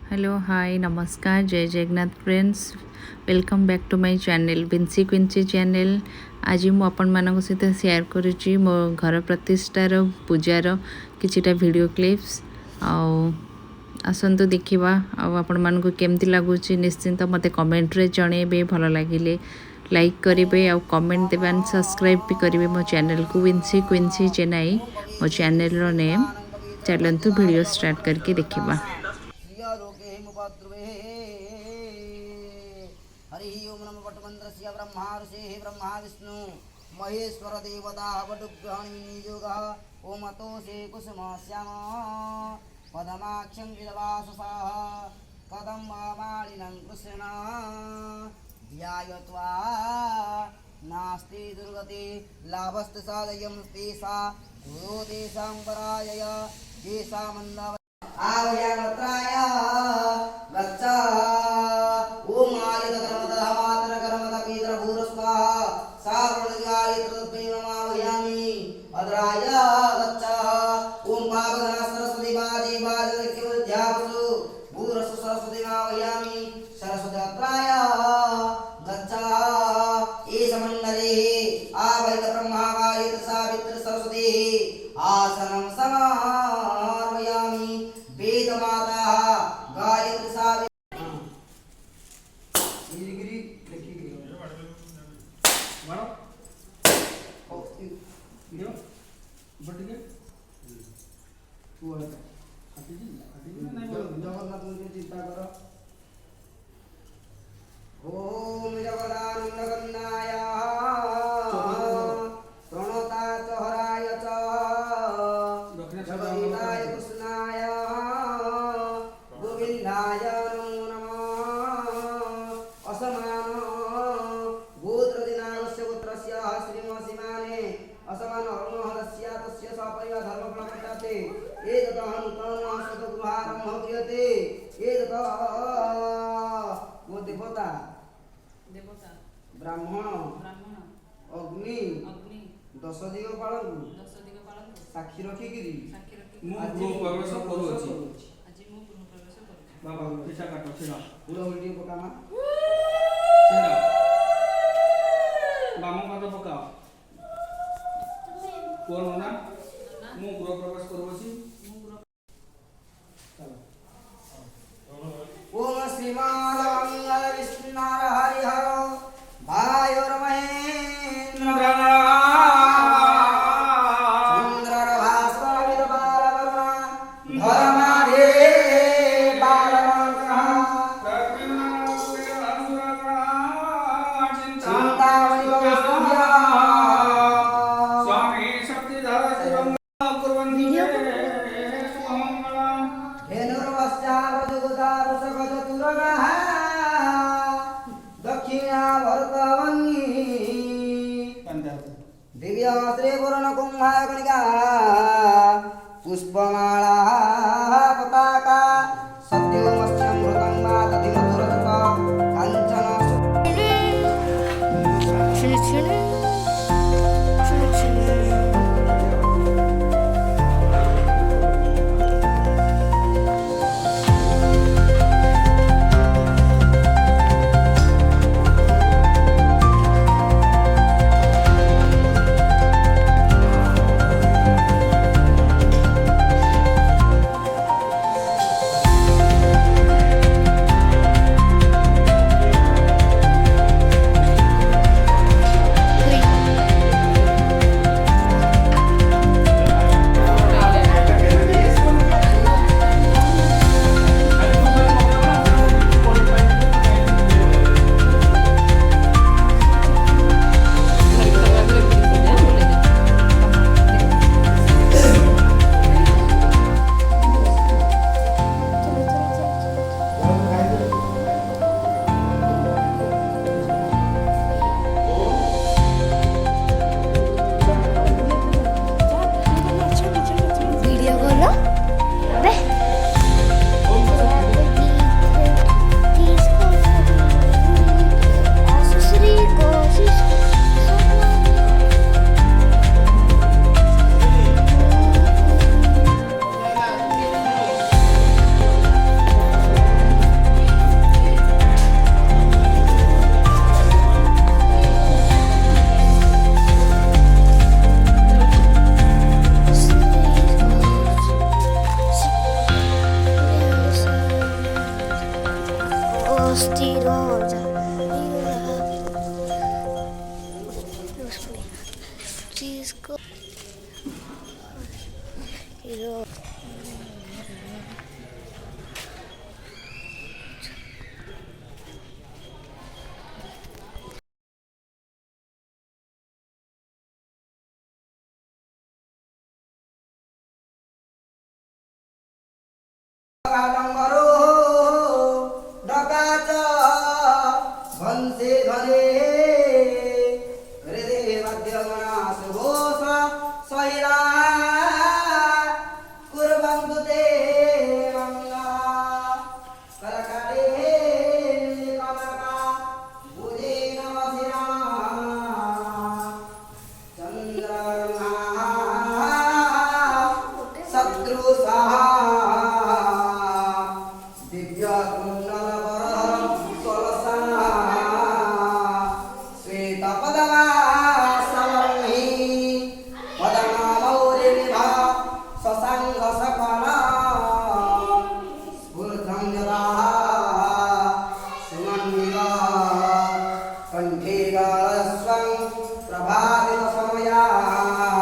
Hello hi नमस्कार जय Jagannath friends welcome back to my channel Vincy Quincy channel. आज मु आपण मानक सहित शेयर करुच्ची मो घर प्रतिष्ठार पूजार किछिटा वीडियो क्लिप्स आसतु देखा आपण मानक केमती लगुच निश्चिंत मते कमेंट रे जणेबे भल लगिले लाइक करेंगे आउ कमेंट देवे सब्सक्राइब भी करेंगे मो चैनल को विंसी क्विंसी चेन्नई मो चैनल रो नेम। चलतु वीडियो स्टार्ट करके देखिबा। हरि ओम नमो वटमंत्रस्य ब्रह्मा ऋषिः ब्रह्मा विष्णु महेश्वर देवता वटुग्रहणविनियोगः ओम तोषे कुसुमश्याम पदमाक्षं विदवाससः कदम्बमालिनं कृष्ण ध्यायत्वा नास्ति दुर्गति लाभस्तु साधयं तेषा गुरो तेषां पराजय तेषामन्दाव आवयामत्राय गच्छ ओम आयतकर्मतः मातरकर्मतः पितरभूरस्वाहा सावर्णगायत्रद्वैममावयामि अद्राय गच्छ ओम पावना सरस्वती बाजे बाजदख्योध्यावसु भूरस्व सरस्वती मावयामि सरस्वती अत्राय गच्छ एष मण्डले आवैत ब्रह्मा गायत्र सावित्र सरस्वती आसनं समार्पयामि वेदमाता गायत्री सावित्री चिंता करो ओम जगदानंदगन्नाय प्रणता चहराय च जगदीताय कृष्णाय गोविंदाय नमो नमः असमान गोत्रदिनागस्य गोत्रस्य श्रीमसीमाने असमान अर्णहरस्य तस्य सपरिवार धर्मफलपट्टाते एततः नूतनं शतगृहारम्भः क्रियते एततः मो देवता ब्राह्मण अग्नि दश दिग पालन साक्षी रखिकी प्रवेश करूँ बाबा पिछा काट छेड़ा पूरा उल्टी पकामा छेड़ा बामो पाद पकाओ कोन ना मु गृह प्रवेश करूँ ओम श्रीमान मंगल विष्णु नार हरिहर भायोर महेंद्र चंद्र भास्कर विद बालवर्मा धर्माधे बालवर्मा चिंतामणि भवस्तुभ्या स्वामी शक्तिधर शिवं कुर्वन्ति धेनुर्वस्त्रावजुगुदार सकजतुरगः दक्षिणा भरतवन्नी दिव्यास्त्रे पूर्णकुम्भकणिका पुष्पमाला पताका सत्योमस्यं घृतं वा दधिमधुरसुत काञ्चन Stirosa. Cisco. Hero. कालंगरो डकाच भन्से धरे हृदय मध्यगणा सुघोष सहिरा कुर्वन्तु ते मङ्गला करकरे कनका भुजे नमसिरा चन्द्रमा शत्रुसहा कंठे गास्वं प्रभावित समया